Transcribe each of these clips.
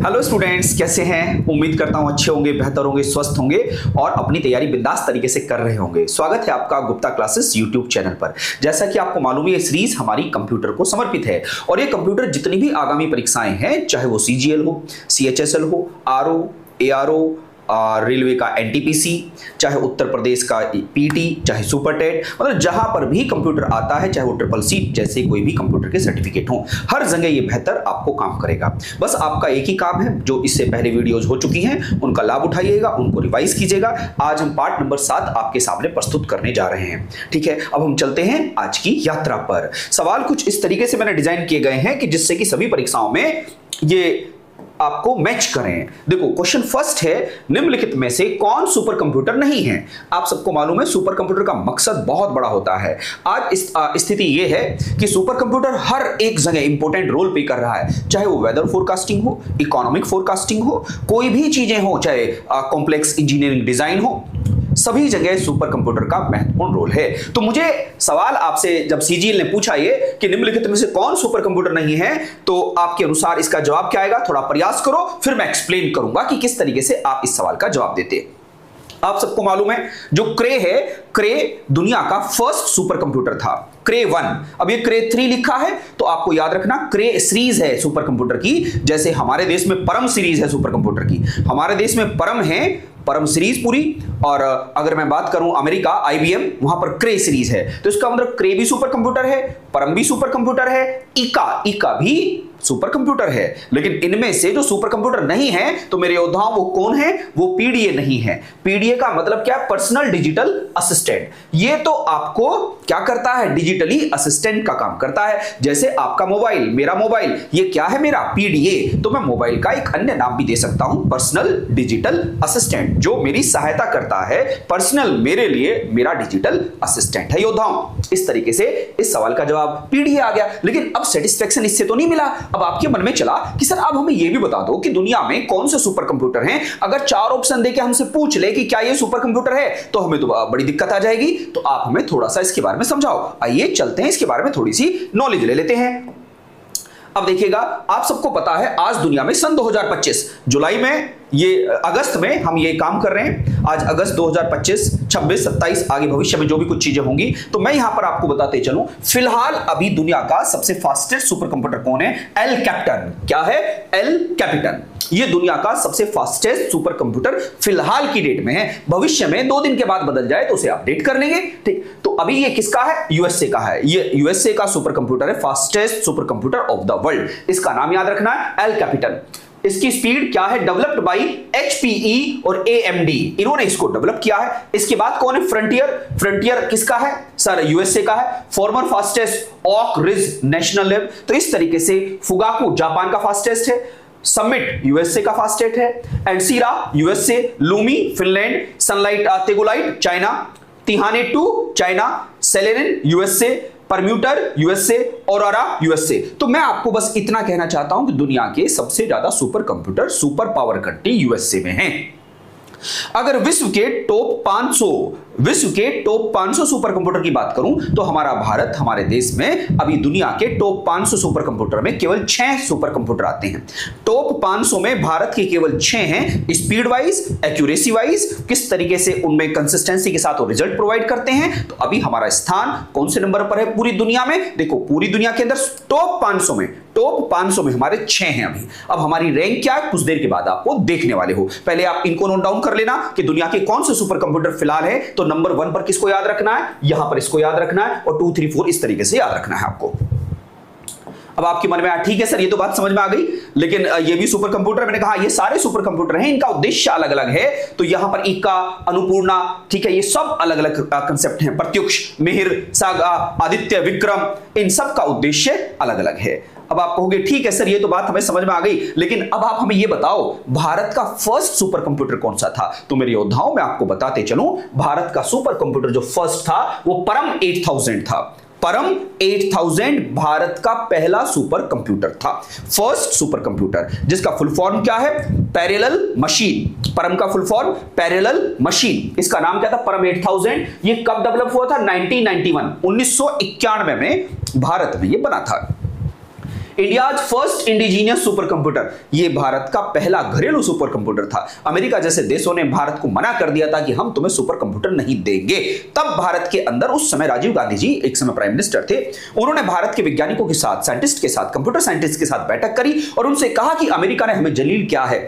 Hello students, कैसे हैं? उम्मीद करता हूं अच्छे होंगे, बेहतर होंगे, स्वस्थ होंगे और अपनी तैयारी बिंदास तरीके से कर रहे होंगे। स्वागत है आपका गुप्ता क्लासेस यूट्यूब चैनल पर। जैसा कि आपको मालूम है, ये सीरीज हमारी कंप्यूटर को समर्पित है और ये कंप्यूटर जितनी भी आगामी परीक्षाएं हैं, चाहे वो CGL हो, CHSL हो, RO, ARO, रेलवे का NTPC, चाहे उत्तर प्रदेश का PT, चाहे सुपर टेट, मतलब जहां पर भी कंप्यूटर आता है, चाहे वो CCC जैसे कोई भी कंप्यूटर के सर्टिफिकेट हो, हर जगह ये बेहतर आपको काम करेगा। बस आपका एक ही काम है, जो इससे पहले वीडियोज हो चुकी हैं उनका लाभ उठाइएगा, उनको रिवाइज कीजिएगा। आज हम पार्ट नंबर 7 आपके सामने प्रस्तुत करने जा रहे हैं। ठीक है, अब हम चलते हैं आज की यात्रा पर। सवाल कुछ इस तरीके से मैंने डिजाइन किए गए हैं कि जिससे कि सभी परीक्षाओं में ये आपको मैच करें। देखो, क्वेश्चन फर्स्ट है, निम्नलिखित में से कौन सुपर कंप्यूटर नहीं है? आप सबको मालूम है सुपर कंप्यूटर का मकसद बहुत बड़ा होता है। आज इस स्थिति यह है कि सुपर कंप्यूटर हर एक जगह इंपॉर्टेंट रोल प्ले कर रहा है, चाहे वो वेदर फोरकास्टिंग हो, इकोनॉमिक फोरकास्टिंग हो, कोई भी चीजें हो, चाहे कॉम्प्लेक्स इंजीनियरिंग डिजाइन हो, सभी जगह सुपर कंप्यूटर का महत्वपूर्ण रोल है। तो मुझे सवाल आपसे जब CGL ने पूछा ये कि निम्नलिखित में से कौन सुपर कंप्यूटर नहीं है, तो आपके अनुसार इसका जवाब क्या आएगा? थोड़ा प्रयास करो, फिर मैं एक्सप्लेन करूंगा कि किस तरीके से आप इस सवाल का जवाब देते। आप सबको मालूम है जो क्रे है, क्रे दुनिया का फर्स्ट सुपर कंप्यूटर था, क्रे 1। अब ये क्रे 3 लिखा है, तो आपको याद रखना क्रे सीरीज है सुपर कंप्यूटर की। जैसे हमारे देश में परम सीरीज है सुपर कंप्यूटर की, हमारे देश में परम है, परम सीरीज पूरी। और अगर मैं बात करूं अमेरिका IBM, वहां पर क्रे सीरीज है। तो इसका मतलब क्रे भी सुपर कंप्यूटर है, परम भी सुपर कंप्यूटर है, इका भी सुपर कंप्यूटर है। लेकिन इनमें से जो सुपर कंप्यूटर नहीं है, तो मेरे योद्धाओं वो कौन है? वो PDA नहीं है। PDA का मतलब क्या? Personal digital assistant. ये तो आपको क्या करता है? डिजिटली असिस्टेंट का काम करता है। जैसे आपका मोबाइल, मेरा मोबाइल, ये क्या है? मेरा PDA। तो मैं मोबाइल का एक अन्य नाम भी दे सकता हूं, पर्सनल डिजिटल असिस्टेंट, जो मेरी सहायता करता है। पर्सनल मेरे लिए मेरा डिजिटल असिस्टेंट है योद्धाओं। इस तरीके से इस सवाल का जवाब PDA आ गया। लेकिन अब सेटिस्फेक्शन इससे तो नहीं मिला। अब आपके मन में चला कि सर अब हमें यह भी बता दो कि दुनिया में कौन से सुपर कंप्यूटर हैं। अगर 4 ऑप्शन देके हमसे पूछ ले कि क्या ये सुपर कंप्यूटर है, तो हमें तो बड़ी दिक्कत आ जाएगी। तो आप हमें थोड़ा सा इसके बारे में समझाओ। आइए चलते हैं, इसके बारे में थोड़ी सी नॉलेज ले लेते हैं। अब देखिएगा, आप सबको पता है आज दुनिया में सन 2025 जुलाई में, ये अगस्त में हम ये काम कर रहे हैं। आज अगस्त 2025, 26, 27, आगे भविष्य में जो भी कुछ चीजें होंगी, तो मैं यहां पर आपको बताते चलूं। फिलहाल अभी दुनिया का सबसे फास्टेस्ट सुपर कंप्यूटर कौन है? एल कैपिटन। क्या है? एल कैपिटन। ये दुनिया का सबसे फास्टेस्ट सुपर कंप्यूटर फिलहाल की डेट में है। भविष्य में 2 दिन के बाद बदल जाए तो उसे अपडेट कर लेंगे। ठीक, तो अभी ये किसका है? USA का है। ये USA का सुपर कंप्यूटर है, fastest super computer of the world. इसका नाम याद रखना है, एल कैपिटन। इसकी स्पीड क्या है? डेवलप्ड बाय HPE और AMD, इन्होंने इसको डेवलप किया है। इसके बाद कौन है? फ्रंटियर। फ्रंटियर किसका है? सर USA का है। Former fastest Oak Ridge National Lab. तो इस तरीके से फुगाकू जापान का फास्टेस्ट है, समिट USA का फास्टेस्ट है, एंडसीरा USA, लूमी फिनलैंड, सनलाइट तेगुलाइट चाइना, तिहाने 2 चाइना, सेलेनिन USA, Perlmutter USA, Aurora USA। तो मैं आपको बस इतना कहना चाहता हूं कि दुनिया के सबसे ज्यादा super computer, super power country USA में हैं। अगर विश्व के टॉप 500 सुपर कंप्यूटर की बात करूं, तो हमारा भारत, हमारे देश में अभी दुनिया के टॉप 500 सुपर कंप्यूटर में केवल 6 सुपर कंप्यूटर आते हैं। टॉप 500 में भारत के केवल 6 हैं। स्पीड वाइज, एक्यूरेसी वाइज, किस तरीके से उनमें कंसिस्टेंसी के साथ वो रिजल्ट प्रोवाइड करते हैं। तो अभी हमारा स्थान कौन से नंबर पर है पूरी दुनिया में? देखो, पूरी दुनिया के अंदर टॉप 500 में हमारे 6 हैं अभी। अब हमारी रैंक क्या है, कुछ देर के बाद आपको देखने वाले हो। पहले आप इनको नोट डाउन कर लेना कि दुनिया के कौन से सुपर कंप्यूटर फिलहाल है। तो नंबर 1 पर किसको याद रखना है? यहां पर इसको याद रखना है, और 2, 3, 4 इस तरीके से याद रखना है आपको। अब आपके मन में आया, ठीक है सर, ये तो बात समझ में आ गई, लेकिन ये भी सुपर कंप्यूटर, मैंने कहा ये सारे सुपर कंप्यूटर हैं, इनका उद्देश्य अलग अलग है। तो यहां पर इक्का, अनुपूर्णा, ठीक है, ये सब अलग अलग कंसेप्ट हैं। प्रत्युष, मिहिर, सागा, आदित्य, विक्रम, इन सब का उद्देश्य अलग अलग है। अब आप कहोगे ठीक है सर, ये तो बात हमें समझ में आ गई, लेकिन अब आप हमें ये बताओ भारत का फर्स्ट सुपर कंप्यूटर कौन सा था? तो मेरे योद्धाओं, मैं आपको बताते चलूं, भारत का सुपर कंप्यूटर जो फर्स्ट था वो परम 8000 था। परम 8000 भारत का पहला सुपर कंप्यूटर था, फर्स्ट सुपर कंप्यूटर, जिसका फुल फॉर्म क्या है? Parallel machine. परम का फुल फॉर्म पैरेलल मशीन। इसका नाम क्या था? परम 8000। ये कब डेवलप हुआ था? 1991 में भारत में ये बना था। India's first indigenous super computer, ये भारत का पहला घरेलू सुपर कंप्यूटर था। अमेरिका जैसे देशों ने भारत को मना कर दिया था कि हम तुम्हें सुपर कंप्यूटर नहीं देंगे। तब भारत के अंदर उस समय राजीव गांधी जी एक समय प्राइम मिनिस्टर थे, उन्होंने भारत के वैज्ञानिकों के साथ, साइंटिस्ट के साथ, कंप्यूटर साइंटिस्ट के साथ बैठक करी और उनसे कहा कि अमेरिका ने हमें जलील किया है,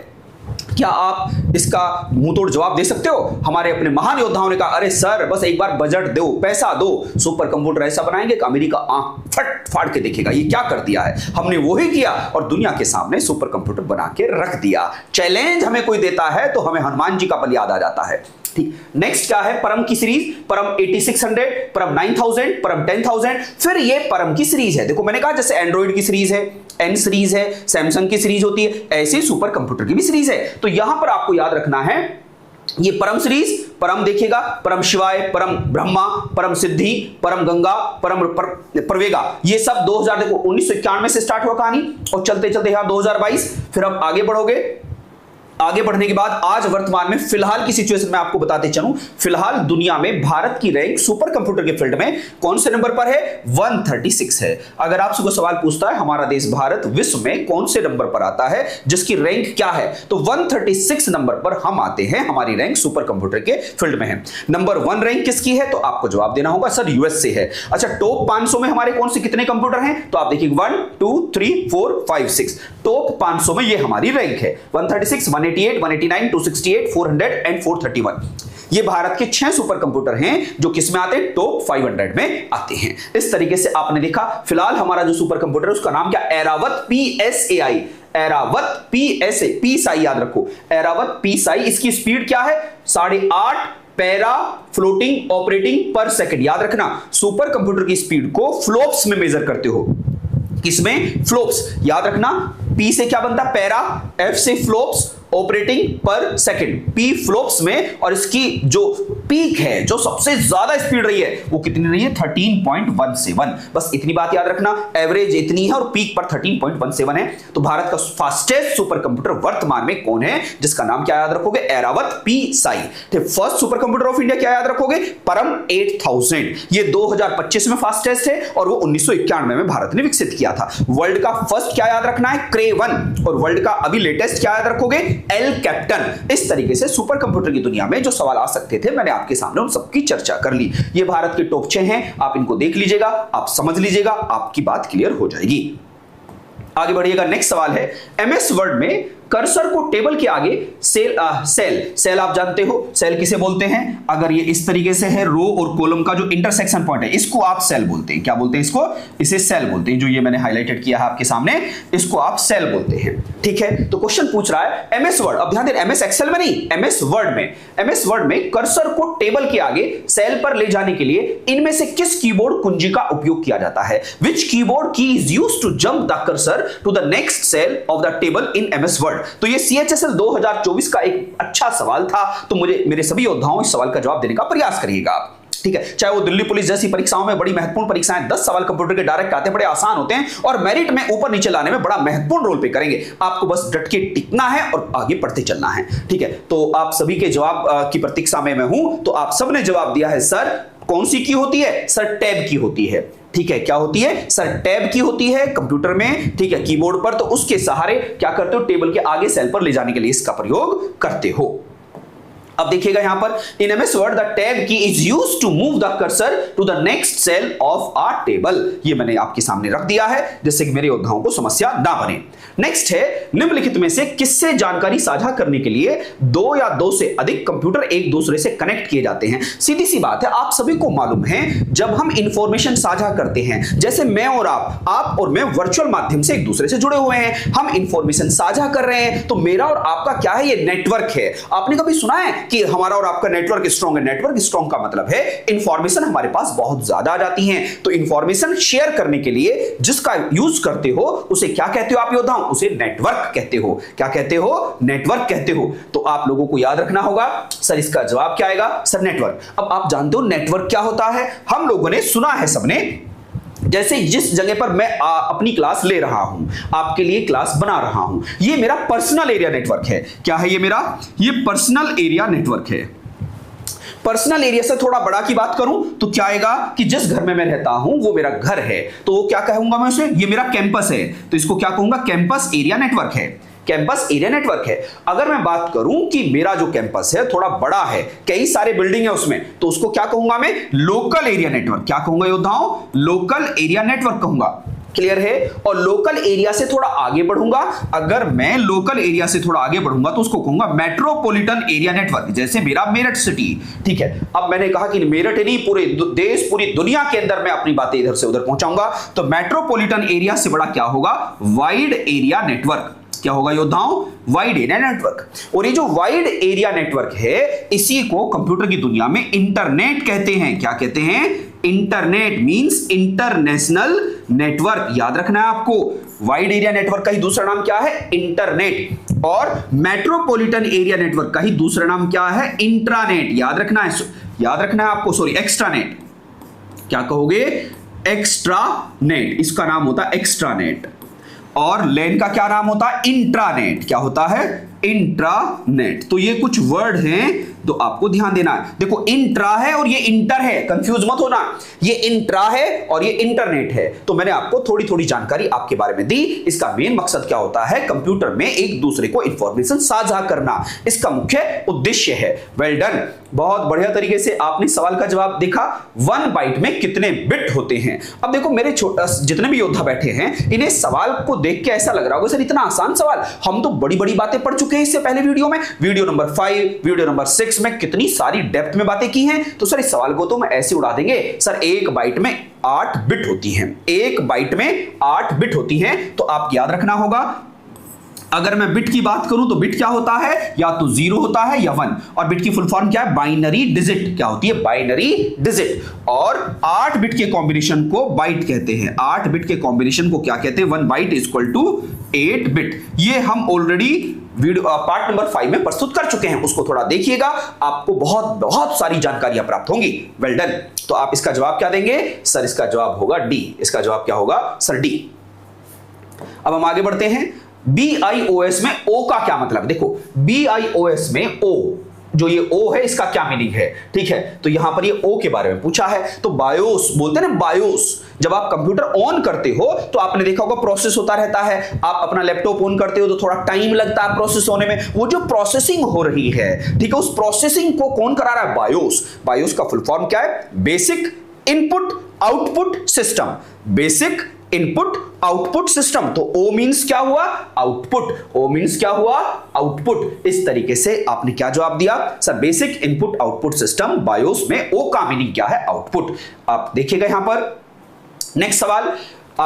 क्या आप इसका मुंह तोड़ जवाब दे सकते हो? हमारे अपने महान योद्धाओं ने कहा, अरे सर बस एक बार बजट दो, पैसा दो, सुपर कंप्यूटर ऐसा बनाएंगे कि अमेरिका आंख फट फाड़ के देखेगा ये क्या कर दिया है। हमने वही किया और दुनिया के सामने सुपर कंप्यूटर बना के रख दिया। चैलेंज हमें कोई देता है तो हमें हनुमान जी का बल याद आ जाता है। ठीक, नेक्स्ट क्या है? परम की सीरीज, परम 8600, परम 9000, परम 10000। फिर ये परम की सीरीज है। देखो मैंने कहा जैसे एंड्रॉइड की सीरीज है, एन सीरीज है, सैमसंग की सीरीज होती है, ऐसे सुपर कंप्यूटर की भी सीरीज है। तो यहां पर आपको याद रखना है ये परम सीरीज, परम देखिएगा, परम शिवाय, परम ब्रह्मा, परम सिद्धि, परम गंगा, परम प्रवेगा, ये सब 2000 देखो 1991 से स्टार्ट हुआ कहानी और चलते चलते यहां 2022। फिर अब आगे बढ़ोगे, आगे बढ़ने के बाद आज वर्तमान में फिलहाल की सिचुएशन में आपको बताते चलूं, फिलहाल दुनिया में भारत की रैंक सुपर कंप्यूटर के फील्ड में कौन से नंबर पर है? 136 है। अगर आपसे कोई सवाल पूछता है हमारा देश भारत विश्व में कौन से नंबर पर आता है, जिसकी रैंक क्या है, तो 136 नंबर पर हम आते हैं। हमारी रैंक सुपर कंप्यूटर के फील्ड में है। नंबर 1 रैंक किसकी है? तो आपको जवाब देना होगा सर यूएस से है। अच्छा, टॉप 500 में हमारे कौन से कितने कंप्यूटर हैं? तो आप देखिए 1 2 3 4 5 6, टॉप 500 में ये हमारी रैंक है। 136, 188, 189, 268, 400 एंड 431। ये भारत के 6 सुपर कंप्यूटर हैं जो किस में आते हैं? टॉप 500 में आते हैं। इस तरीके से आपने देखा फिलहाल हमारा जो सुपर कंप्यूटर है उसका नाम क्या? Airavat PSAI, Airavat PSA, PSAI याद रखो, एरावत PSAI। इसकी स्पीड क्या है? 8.5 पैरा फ्लोटिंग ऑपरेटिंग पर सेकंड। याद रखना सुपर कंप्यूटर की स्पीड को फ्लॉप्स में मेजर करते हो। किसमें? फ्लॉप्स। याद रखना P से क्या बनता है? पैरा, F से फ्लॉप्स, ऑपरेटिंग पर सेकंड, P फ्लॉप्स में। और इसकी जो पीक है, जो सबसे ज्यादा स्पीड रही है वो कितनी रही है? 13.17। बस इतनी बात याद रखना, एवरेज इतनी है और पीक पर 13.17 है। तो भारत का फास्टेस्ट सुपर कंप्यूटर वर्तमान में कौन है, जिसका नाम क्या याद रखोगे? Airavat PSAI। First super computer of India क्या याद रखोगे? परम 8000। ये 2025 में फास्टेस्ट है और वो 1991 में भारत ने विकसित किया था। वर्ल्ड का फर्स्ट क्या याद रखना है? क्रे1। और वर्ल्ड का अभी लेटेस्ट क्या याद रखोगे? L captain. इस तरीके से सुपर कंप्यूटर की दुनिया में जो सवाल आ सकते थे मैंने आपके सामने उन सबकी चर्चा कर ली। ये भारत के टॉप 6 हैं, आप इनको देख लीजिएगा, आप समझ लीजिएगा, आपकी बात क्लियर हो जाएगी। आगे बढ़िएगा। नेक्स्ट सवाल है, एमएस वर्ड में कर्सर को टेबल के आगे सेल आप जानते हो सेल किसे बोलते हैं? अगर ये इस तरीके से है, रो और कॉलम का जो इंटरसेक्शन पॉइंट है इसको आप सेल बोलते हैं। क्या बोलते हैं इसको? इसे सेल बोलते हैं। जो ये मैंने हाईलाइटेड किया है आपके सामने इसको आप सेल बोलते हैं। ठीक है, तो क्वेश्चन पूछ रहा है एमएस वर्ड, अब ध्यान दें एमएस एक्सेल में नहीं, एमएस वर्ड में कर्सर को टेबल के आगे सेल पर ले जाने के लिए इनमें से किस कीबोर्ड कुंजी का उपयोग किया जाता है? Which keyboard key is used to jump the cursor to the next cell of the table in MS Word? तो ये CHSL 2024 का एक अच्छा सवाल था, तो मुझे मेरे सभी योद्धाओं इस सवाल का जवाब देने का प्रयास करिएगा। ठीक है, चाहे वो दिल्ली पुलिस जैसी परीक्षाओं में बड़ी महत्वपूर्ण परीक्षाएं 10 सवाल कंप्यूटर के डायरेक्ट आते हैं, बड़े आसान होते हैं और मेरिट में ऊपर नीचे लाने में बड़ा महत्वपूर्ण रोल प्ले करेंगे। आपको बस डट के टिकना है और आगे पढ़ते चलना है। ठीक है, तो आप सभी के जवाब की प्रतीक्षा में मैं हूं। तो आप सबने जवाब दिया है सर कौन सी की होती है? सर टैब की होती है। ठीक है, क्या होती है? सर टैब की होती है कंप्यूटर में। ठीक है, कीबोर्ड पर, तो उसके सहारे क्या करते हो? टेबल के आगे सेल पर ले जाने के लिए इसका प्रयोग करते हो। अब देखिएगा यहां पर in MS Word the tab key is used to move the cursor to the next cell of a table. ये मैंने आपके सामने रख दिया है जिससे कि मेरे योद्धाओं को समस्या ना बने। नेक्स्ट है निम्नलिखित में से किससे जानकारी साझा करने के लिए 2 या 2 से अधिक कंप्यूटर एक दूसरे से कनेक्ट किए जाते हैं? सीधी सी बात है, आप सभी को मालूम है जब हम इंफॉर्मेशन साझा करते हैं, जैसे मैं और आप और मैं वर्चुअल माध्यम से एक दूसरे से जुड़े हुए हैं, हम इंफॉर्मेशन साझा कर रहे हैं, तो मेरा और आपका क्या है? ये नेटवर्क है। आपने कभी सुना है कि हमारा और आपका नेटवर्क स्ट्रांग है? नेटवर्क स्ट्रांग का मतलब है इंफॉर्मेशन हमारे पास बहुत ज्यादा आ जाती है। तो इंफॉर्मेशन शेयर करने के लिए जिसका यूज करते हो उसे क्या कहते हो आप योद्धाओं? उसे नेटवर्क कहते हो। क्या कहते हो? नेटवर्क कहते हो। तो आप लोगों को याद रखना होगा सर इसका जवाब क्या आएगा? Sir network. अब आप जानते हो नेटवर्क क्या होता है? हम लोगों ने सुना है सबने, जैसे जिस जगह पर मैं अपनी क्लास ले रहा हूं, आपके लिए क्लास बना रहा हूं, ये मेरा पर्सनल एरिया नेटवर्क है। क्या है ये मेरा? ये पर्सनल एरिया नेटवर्क है। पर्सनल एरिया से थोड़ा बड़ा की बात करूं तो क्या आएगा कि जिस घर में मैं रहता हूं वो मेरा घर है, तो वो क्या कहूंगा मैं उसे, ये मेरा कैंपस है, तो इसको क्या कहूंगा, कैंपस एरिया नेटवर्क है, कैंपस एरिया नेटवर्क है। अगर मैं बात करूं कि मेरा जो कैंपस है थोड़ा बड़ा है, कई सारे बिल्डिंग है उसमें, तो उसको क्या कहूंगा मैं, लोकल एरिया नेटवर्क। क्या कहूंगा योद्धाओं, लोकल एरिया नेटवर्क कहूंगा। क्लियर है। और लोकल एरिया से थोड़ा आगे बढ़ूंगा, अगर मैं लोकल एरिया से थोड़ा आगे बढ़ूंगा तो उसको कहूंगा मेट्रोपॉलिटन एरिया नेटवर्क, जैसे मेरा मेरठ सिटी। ठीक है, अब मैंने कहा कि मेरठ नहीं, पूरे देश पूरी दुनिया के अंदर मैं अपनी बातें इधर से उधर पहुंचाऊंगा, तो मेट्रोपॉलिटन एरिया से बड़ा क्या होगा, वाइड एरिया नेटवर्क। क्या होगा योद्धाओं, वाइड एरिया नेटवर्क। और ये जो वाइड एरिया नेटवर्क है इसी को कंप्यूटर की दुनिया में इंटरनेट कहते हैं। क्या कहते हैं, इंटरनेट मींस इंटरनेशनल नेटवर्क। याद रखना है आपको, वाइड एरिया नेटवर्क का ही दूसरा नाम क्या है, इंटरनेट। और मेट्रोपॉलिटन एरिया नेटवर्क का ही दूसरा नाम क्या है, इंट्रानेट। याद रखना है आपको, सॉरी एक्स्ट्रानेट। क्या कहोगे, एक्स्ट्रानेट, इसका नाम होता है एक्स्ट्रानेट। और लैन का क्या नाम होता है, इंट्रानेट। क्या होता है, इंट्रानेट। तो ये कुछ वर्ड हैं तो आपको ध्यान देना है। देखो इंट्रा है और ये इंटर है, कंफ्यूज मत होना, ये इंट्रा है और ये इंटरनेट है। तो मैंने आपको थोड़ी थोड़ी जानकारी आपके बारे में दी। इसका मेन मकसद क्या होता है, कंप्यूटर में एक दूसरे को इंफॉर्मेशन साझा करना, इसका मुख्य उद्देश्य है। वेल डन, बहुत बढ़िया तरीके से आपने सवाल का जवाब देखा। 1 बाइट में कितने बिट होते हैं। अब देखो मेरे जितने भी योद्धा बैठे हैं, इन्हें सवाल को देख के ऐसा लग रहा होगा सर इतना आसान सवाल, हम तो बड़ी बड़ी बातें पढ़ चुके हैं इससे पहले वीडियो में, वीडियो नंबर 5, वीडियो नंबर 6 में कितनी सारी डेप्थ में बातें की हैं। तो सर इस सवाल को तो मैं ऐसे उड़ा देंगे, सर 1 बाइट में 8 बिट होती हैं, 1 बाइट में 8 बिट होती हैं। तो आप याद रखना होगा, अगर मैं बिट की बात करूं तो बिट क्या होता है, या तो 0 होता है या 1। और बिट की फुल फॉर्म क्या है, बाइनरी डिजिट। क्या होती है, बाइनरी डिजिट। और 8 बिट के कॉम्बिनेशन को बाइट कहते हैं। 8 बिट के कॉम्बिनेशन को क्या कहते हैं, 1 बाइट इक्वल टू 8 बिट। ये हम ऑलरेडी वीडियो पार्ट नंबर 5 में प्रस्तुत कर चुके हैं, उसको थोड़ा देखिएगा, आपको बहुत बहुत सारी जानकारियां प्राप्त होंगी। Well done. तो आप इसका जवाब क्या देंगे, सर इसका जवाब होगा डी। इसका जवाब क्या होगा, सर डी। अब हम आगे बढ़ते हैं। BIOS में O का क्या मतलब, देखो BIOS में O, जो ये O है इसका क्या मीनिंग है। ठीक है, तो यहां पर ये O के बारे में पूछा है। तो बायोस बोलते हैं ना, बायोस, जब आप कंप्यूटर ऑन करते हो तो आपने देखा होगा प्रोसेस होता रहता है। आप अपना लैपटॉप ऑन करते हो तो थोड़ा टाइम लगता है प्रोसेस होने में, वो जो प्रोसेसिंग हो रही है, ठीक है, उस प्रोसेसिंग को कौन करा रहा है, बायोस। बायोस का फुल फॉर्म क्या है, basic input output system. Basic input output system. तो O मींस क्या हुआ, आउटपुट। O मींस क्या हुआ, आउटपुट। इस तरीके से आपने क्या जवाब दिया, sir basic input output system. BIOS में O का मीनिंग क्या है, आउटपुट। आप देखिएगा यहां पर नेक्स्ट सवाल,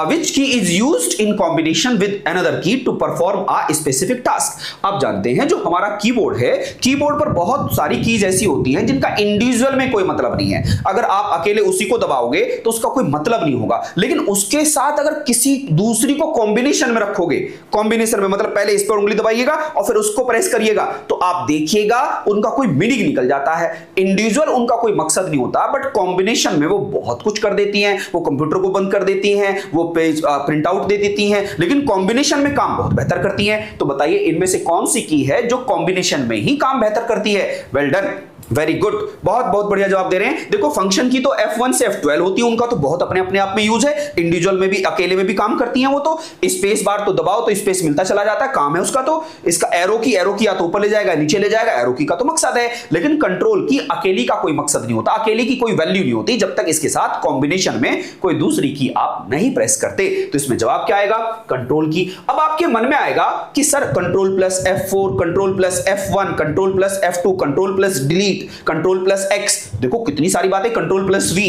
which key is used in combination with another key to perform a specific task। आप जानते हैं जो हमारा कीबोर्ड है, कीबोर्ड पर बहुत सारी कीज ऐसी होती हैं जिनका इंडिविजुअल में कोई मतलब नहीं है। अगर आप अकेले उसी को दबाओगे तो उसका कोई मतलब नहीं होगा, लेकिन उसके साथ अगर किसी दूसरी को कॉम्बिनेशन में रखोगे, कॉम्बिनेशन में मतलब पहले इस पर उंगली दबाइएगा और फिर उसको प्रेस करिएगा, तो आप देखिएगा उनका कोई मीनिंग निकल जाता है। इंडिविजुअल उनका कोई मकसद नहीं होता, बट कॉम्बिनेशन में वो बहुत कुछ कर देती हैं। वो कंप्यूटर को बंद कर देती हैं, वो पेज प्रिंट आउट दे देती हैं, लेकिन कॉम्बिनेशन में काम बहुत बेहतर करती हैं। तो बताइए इनमें से कौन सी की है जो कॉम्बिनेशन में ही काम बेहतर करती है। वेल डन, वेरी गुड, बहुत बहुत बढ़िया जवाब दे रहे हैं। देखो फंक्शन की तो F1 से F12 होती है, उनका तो बहुत अपने आप में यूज है। इंडिविजुअल में भी अकेले में भी काम करती हैं वो, तो स्पेस बार तो दबाओ तो स्पेस मिलता चला जाता है, काम है उसका। तो इसका एरो की या तो ऊपर ले जाएगा नीचे ले जाएगा, एरो की का तो मकसद है। लेकिन कंट्रोल की अकेली का कोई मकसद नहीं होता, अकेली की कोई वैल्यू नहीं होती जब तक इसके साथ कॉम्बिनेशन में कोई दूसरी की आप नहीं प्रेस करते। तो इसमें जवाब क्या आएगा, कंट्रोल की। अब आपके मन में आएगा कि sir control plus F4, control plus F1, control plus F2, control plus delete, control plus X, देखो कितनी सारी बातें, कंट्रोल प्लस V,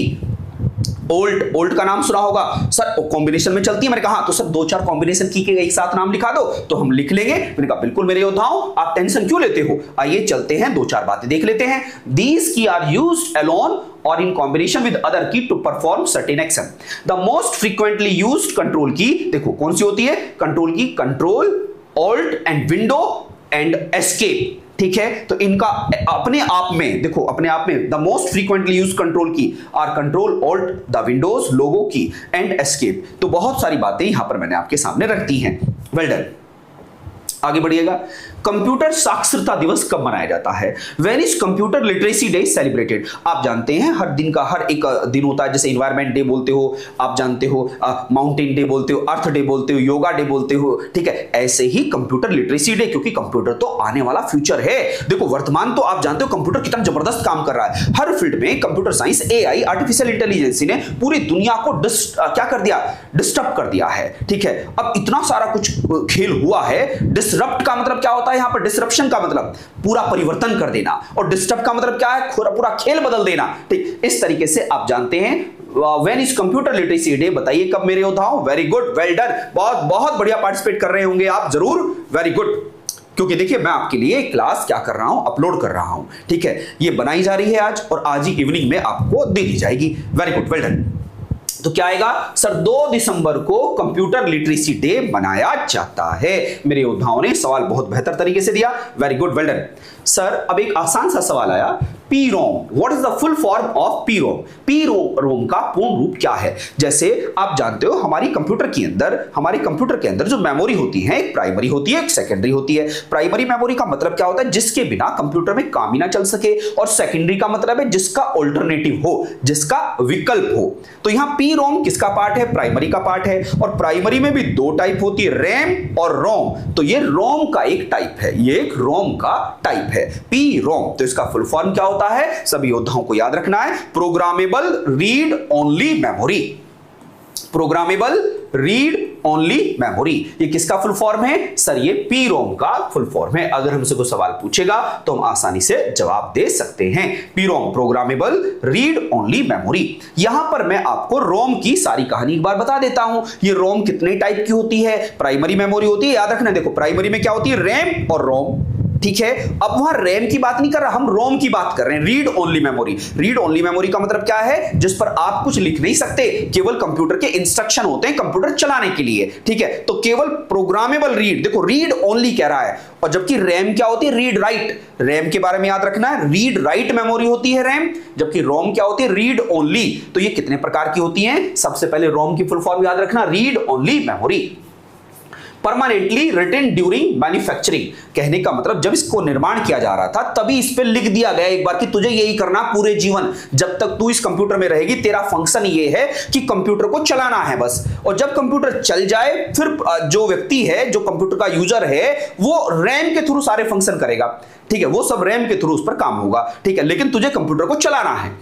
ओल्ट का नाम सुना होगा सर, कॉम्बिनेशन में चलती है। मैंने कहा तो सर 2-4 कॉम्बिनेशन की के एक साथ नाम लिखा दो, तो हम लिख लेंगे। मैंने कहा बिल्कुल मेरे योद्धाओं, आप टेंशन क्यों लेते हो, आइए चलते हैं 2-4 बातें देख लेते हैं। These key are used alone or in combination with other key to perform certain action। The most frequently used control key, देखो कौन सी होती है कंट्रोल की, control, alt and window and escape. ठीक है, तो इनका अपने आप में देखो, अपने आप में the most frequently use control key are control, alt, the windows, logo key and escape. तो बहुत सारी बातें यहां पर मैंने आपके सामने रख दी हैं। Well done. आगे बढ़िएगा। कंप्यूटर साक्षरता दिवस कब मनाया जाता है? When is computer literacy day celebrated? आप जानते हैं हर दिन का हर एक दिन होता है, जैसे इन्वायरमेंट डे बोलते हो, आप जानते हो माउंटेन डे बोलते हो, अर्थ डे बोलते हो, योगा डे बोलते हो, ठीक है। ऐसे ही कंप्यूटर लिटरेसी डे, क्योंकि कंप्यूटर तो आने वाला फ्यूचर है। देखो वर्तमान तो आप जानते हो कंप्यूटर कितना जबरदस्त काम कर रहा है हर फील्ड में। Computer science, AI, artificial intelligence ने पूरी दुनिया को क्या कर दिया? डिस्टर्ब कर दिया है, ठीक है। अब इतना सारा कुछ खेल हुआ है। डिसरप्ट का मतलब क्या होता है? यहां पर डिसरप्शन का मतलब पूरा परिवर्तन कर देना, और डिस्टर्ब का मतलब क्या है? पूरा खेल बदल देना, ठीक। इस तरीके से आप जानते हैं when is computer literacy day, बताइए कब मेरे योद्धाओं? वेरी गुड, वेल डन, बहुत बहुत बढ़िया पार्टिसिपेट कर रहे होंगे आप जरूर, वेरी गुड। क्योंकि देखिए मैं आपके लिए क्लास क्या कर रहा हूं, अपलोड कर रहा हूं, ठीक है। ये बनाई जा रही है आज, और आज ही इवनिंग में आपको दे दी जाएगी। Very good, well done. तो क्या आएगा सर? 2 दिसंबर को कंप्यूटर लिटरेसी डे मनाया जाता है। मेरे योद्धाओं ने सवाल बहुत बेहतर तरीके से दिया, very good, well done. Sir अब एक आसान सा सवाल आया, PROM, what is the full form of PROM? PROM का पूर्ण रूप क्या है? जैसे आप जानते हो हमारे कंप्यूटर के अंदर जो मेमोरी होती है, एक प्राइमरी होती है, एक सेकेंडरी होती है। प्राइमरी मेमोरी का मतलब क्या होता है? जिसके बिना कंप्यूटर में काम ही ना चल सके, और सेकेंडरी का मतलब है जिसका ऑल्टरनेटिव हो, जिसका विकल्प हो। तो यहां पीरोम किसका पार्ट है? प्राइमरी का पार्ट है। और प्राइमरी में भी 2 टाइप होती है, रैम और रोम। तो ये रोम का एक टाइप है, ये एक रोम का टाइप है, पीरोम। तो इसका फुल फॉर्म क्या होता है? सभी योद्धाओं को याद रखना है, programmable read only memory. Programmable read only memory, ये किसका फुल फॉर्म है? सर ये पीरोम का फुल फॉर्म है। अगर हमसे कोई सवाल पूछेगा तो हम आसानी से जवाब दे सकते हैं। पीरोम, प्रोग्रामेबल रीड ओनली मेमोरी। यहां पर मैं आपको रोम की सारी कहानी एक बार बता देता हूं। ये रोम कितने टाइप की होती है? प्राइमरी मेमोरी होती है, याद रखना। देखो प्राइमरी में क्या होती है? रैम और रोम, ठीक है। अब वहां रैम की बात नहीं कर रहा, हम रोम की बात कर रहे हैं, read only memory. Read only memory का मतलब क्या है? जिस पर आप कुछ लिख नहीं सकते, केवल कंप्यूटर के इंस्ट्रक्शन होते हैं कंप्यूटर चलाने के लिए, ठीक है। तो केवल प्रोग्रामेबल रीड, देखो रीड ओनली कह रहा है। और जबकि रैम क्या होती है? Read write. रैम के बारे में याद रखना है, रीड राइट मेमोरी होती है रैम, जबकि रोम क्या होती है? Read only. तो ये कितने प्रकार की होती हैं? सबसे पहले रोम की फुल फॉर्म याद रखना, read only memory. Permanently written during manufacturing, कहने का मतलब जब इसको निर्माण किया जा रहा था तभी इस पे लिख दिया गया एक बार कि तुझे यही करना पूरे जीवन, जब तक तू इस कंप्यूटर में रहेगी तेरा फंक्शन ये है कि कंप्यूटर को चलाना है बस। और जब कंप्यूटर चल जाए फिर जो व्यक्ति है, जो कंप्यूटर का यूजर है, वो रैम के थ्रू सारे फंक्शन करेगा, ठीक है। वो सब रैम के थ्रू उस पर काम होगा, ठीक है, लेकिन तुझे कंप्यूटर को चलाना है।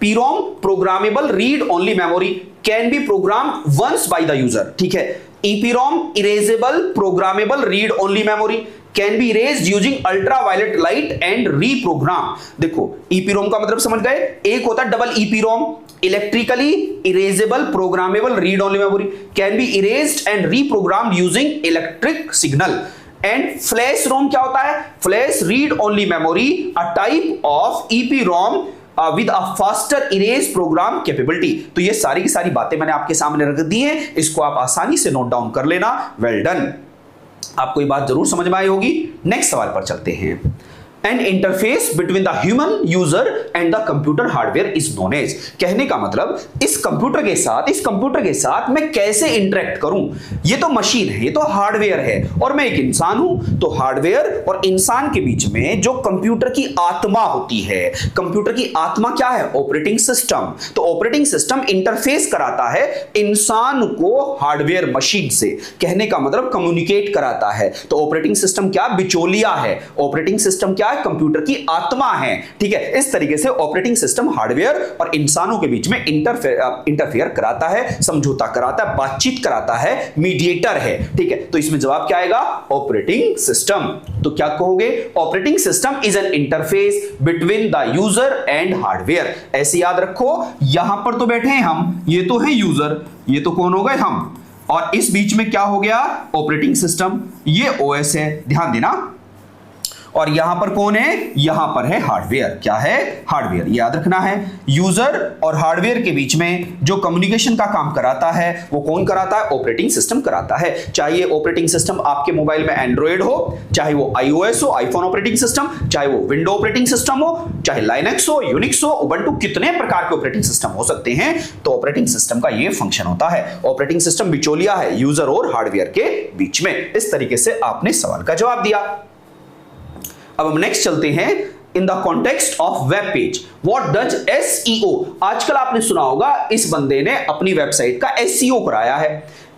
PROM, programmable read only memory, can be program once by the user, ठीक है। EPROM, erasable programmable read only memory, can be erased using ultraviolet light and reprogram. देखो EPROM का मतलब समझ गए, एक होता है double EPROM, electrically erasable programmable read only memory, can be erased and reprogrammed using electric signal. And flash ROM क्या होता है? Flash read only memory, a type of EPROM with a faster erase program capability. तो ये सारी की सारी बातें मैंने आपके सामने रख दी हैं, इसको आप आसानी से नोट डाउन कर लेना। वेल डन, आपको ये बात जरूर समझ में आई होगी। नेक्स्ट सवाल पर चलते हैं। An interface between the human user and the computer hardware is known as, कहने का मतलब इस कंप्यूटर के साथ मैं कैसे इंटरेक्ट करूं। ये तो मशीन है, ये तो हार्डवेयर है, और मैं एक इंसान हूं। तो हार्डवेयर और इंसान के बीच में जो कंप्यूटर की आत्मा होती है, कंप्यूटर की आत्मा क्या है? Operating system. तो ऑपरेटिंग सिस्टम इंटरफेस कराता है इंसान को हार्डवेयर मशीन से, कहने का मतलब कम्युनिकेट कराता है। तो ऑपरेटिंग सिस्टम क्या? बिचौलिया है। ऑपरेटिंग सिस्टम क्या? कंप्यूटर की आत्मा है, ठीक है। इस तरीके से ऑपरेटिंग सिस्टम हार्डवेयर और इंसानों के बीच में इंटरफेयर कराता है, समझौता कराता है, बातचीत कराता है, मीडिएटर है, ठीक है। तो इसमें जवाब क्या आएगा? Operating system. तो क्या कहोगे? Operating system is an interface between the user and hardware. ऐसे याद रखो, यहां पर तो बैठे हैं हम, ये तो है यूजर, ये तो कौन हो गए? हम। और इस बीच में क्या हो गया? Operating system. ये OS है, ध्यान देना। और यहां पर कौन है, यहां पर है हार्डवेयर। क्या है, हार्डवेयर। याद रखना है, यूजर और हार्डवेयर के बीच में जो कम्युनिकेशन का काम कराता है वो कौन कराता है, ऑपरेटिंग सिस्टम कराता है। चाहे ऑपरेटिंग सिस्टम आपके मोबाइल में एंड्रॉइड हो, चाहे वो आईओएस हो, आईफोन ऑपरेटिंग सिस्टम, चाहे वो विंडो ऑपरेटिंग सिस्टम हो, चाहे लाइनक्स हो, यूनिक्स हो, उबंटू, कितने प्रकार के ऑपरेटिंग सिस्टम हो सकते हैं। तो ऑपरेटिंग सिस्टम का ये फंक्शन होता है। ऑपरेटिंग सिस्टम बिचौलिया है यूजर और हार्डवेयर के बीच में। इस तरीके से आपने सवाल का जवाब दिया। अब हम नेक्स्ट चलते हैं। इन the context of web page what does SEO. आजकल आपने सुना होगा इस बंदे ने अपनी वेबसाइट का एसईओ कराया है।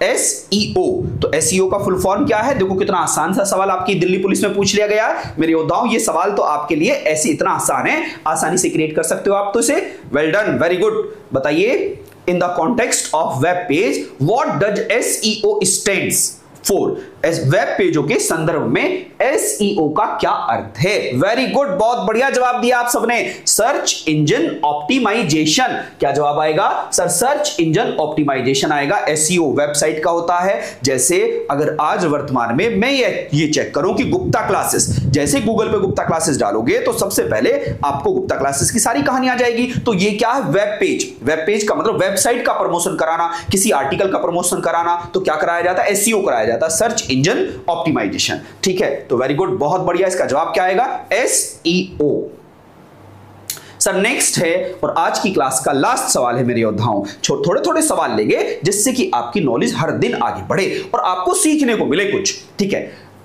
एसईओ, तो एसईओ का फुल फॉर्म क्या है। देखो कितना आसान सा सवाल आपकी दिल्ली पुलिस में पूछ लिया गया है। मेरे योद्धाओं, ये सवाल तो आपके लिए ऐसे इतना आसान है, आसानी से क्रिएट कर सकते हो आप तो इसे। Well done, very good. बताइए, in the context of web page what does SEO stands for. Web पेजों के संदर्भ में एसईओ का क्या अर्थ है। वेरी गुड, बहुत बढ़िया जवाब दिया आप सबने। Search engine optimisation. क्या जवाब आएगा सर, सर्च इंजन ऑप्टिमाइजेशन आएगा। एसईओ वेबसाइट का होता है। जैसे अगर आज वर्तमान में मैं ये चेक करूं कि गुप्ता क्लासेस, जैसे गूगल पे गुप्ता क्लासेस डालोगे तो सबसे पहले आपको गुप्ता क्लासेस की सारी कहानी आ जाएगी। तो ये क्या है, वेब पेज। वेब पेज का मतलब वेबसाइट का प्रमोशन कराना, किसी आर्टिकल का प्रमोशन कराना। तो क्या कराया जाता है, एसईओ कराया जाता है, सर्च इंजन ऑप्टिमाइजेशन। ठीक है, तो वेरी गुड, बहुत बढ़िया। इसका जवाब क्या आएगा, एसईओ। सर नेक्स्ट है और आज की क्लास का लास्ट सवाल है मेरे योद्धाओं। थोड़े थोड़े सवाल लेंगे जिससे कि आपकी नॉलेज हर दिन आगे बढ़े और आपको सीखने को मिले कुछ। ठीक है,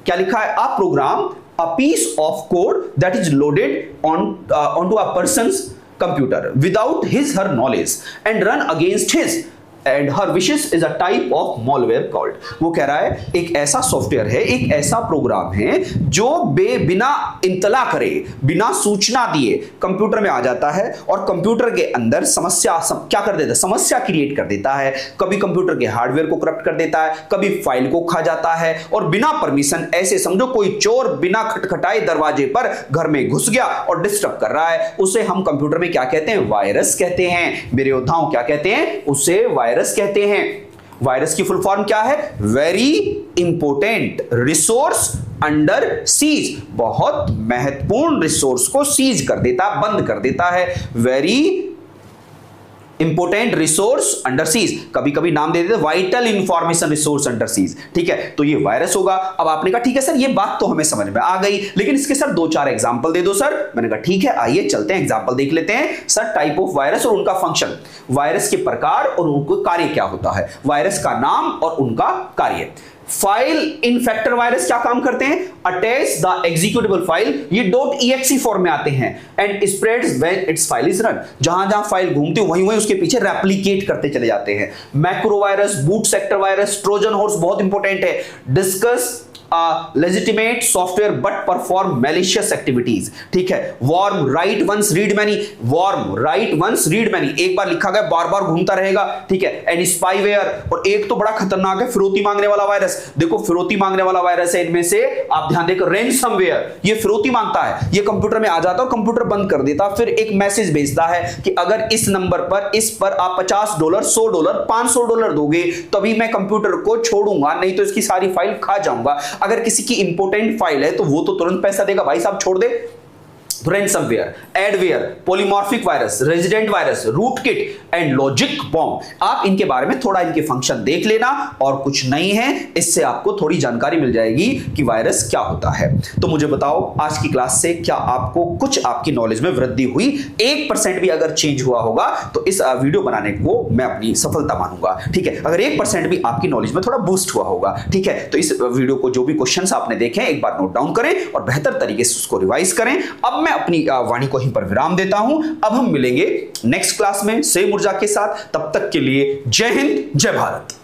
क्या लिखा है, आप program a piece of code that is loaded onto a person's computer without his her knowledge and run against his and her wishes is a type of malware called। वो कह रहा है एक ऐसा सॉफ्टवेयर है, एक ऐसा प्रोग्राम है जो बिना इंतला करे, बिना सूचना दिए कंप्यूटर में आ जाता है और कंप्यूटर के अंदर क्या कर देता है, समस्या क्रिएट कर देता है। कभी कंप्यूटर के हार्डवेयर को करप्ट कर देता है, कभी फाइल को खा जाता है और बिना परमिशन, ऐसे समझो कोई चोर बिना खटखटाए दरवाजे पर घर में घुस गया और डिस्टर्ब कर रहा है, उसे हम कंप्यूटर में क्या कहते हैं, वायरस कहते हैं। मेरे योद्धाओं, क्या कहते हैं, उसे वायरस कहते हैं। वायरस की फुल फॉर्म क्या है, very important resource under seize. बहुत महत्वपूर्ण रिसोर्स को सीज कर देता, बंद कर देता है। Very important resource under seize, कभी कभी नाम दे देते vital information resource under seize. ठीक है, तो ये वायरस होगा। अब आपने कहा ठीक है सर, ये बात तो हमें समझ में आ गई, लेकिन इसके सर 2-4 एग्जांपल दे दो सर। मैंने कहा ठीक है, आइए चलते हैं एग्जांपल देख लेते हैं। सर टाइप ऑफ वायरस और उनका फंक्शन, वायरस के प्रकार और उनका कार्य क्या होता है, वायरस का नाम और उनका कार्य। फाइल इन्फेक्टर वायरस क्या काम करते हैं, अटैच द एग्जीक्यूटेबल फाइल, ये .exe फॉर्म में आते हैं and spreads when it's file is run. जहां जहां फाइल घूमती है वहीं वहीं उसके पीछे रेप्लिकेट करते चले जाते हैं। Macro virus, boot sector virus, trojan horse बहुत इंपॉर्टेंट है। Discuss legitimate software but perform malicious activities. ठीक है, worm write once read many, worm write once read many, एक बार लिखा गया बार बार घूमता रहेगा। ठीक है, एंड स्पाईवेयर, और एक तो बड़ा खतरनाक है फिरौती मांगने वाला वायरस। देखो फिरौती मांगने वाला वायरस है इनमें से, आप ध्यान देकर, रैनसमवेयर, ये फिरौती मांगता है, ये कंप्यूटर में आ जाता है और कंप्यूटर बंद कर देता, फिर एक मैसेज भेजता है कि अगर इस नंबर पर, इस पर आप $50, $100, $500 दोगे तभी मैं कंप्यूटर को छोड़ूंगा, नहीं तो इसकी सारी फाइल खा जाऊंगा। अगर किसी की इंपोर्टेंट फाइल है तो वो तो तुरंत पैसा देगा, भाई साहब छोड़ दे। Ransomware, adware, polymorphic virus, resident virus, rootkit and logic bomb. आप इनके बारे में थोड़ा इनके फंक्शन देख लेना और कुछ नहीं है, इससे आपको थोड़ी जानकारी मिल जाएगी कि वायरस क्या होता है। तो मुझे बताओ आज की क्लास से क्या आपको कुछ आपकी नॉलेज में वृद्धि हुई, 1% भी अगर चेंज हुआ होगा तो इस वीडियो बनाने को मैं अपनी सफलता मानूंगा। ठीक है, अगर 1% भी आपकी नॉलेज में थोड़ा बूस्ट हुआ होगा, ठीक है, तो इस वीडियो को जो भी क्वेश्चंस आपने देखे एक बार नोट डाउन करें और बेहतर तरीके से उसको रिवाइज करें। अब मैं अपनी वाणी को यहीं पर विराम देता हूं। अब हम मिलेंगे नेक्स्ट क्लास में सेम ऊर्जा के साथ, तब तक के लिए जय हिंद, जय भारत।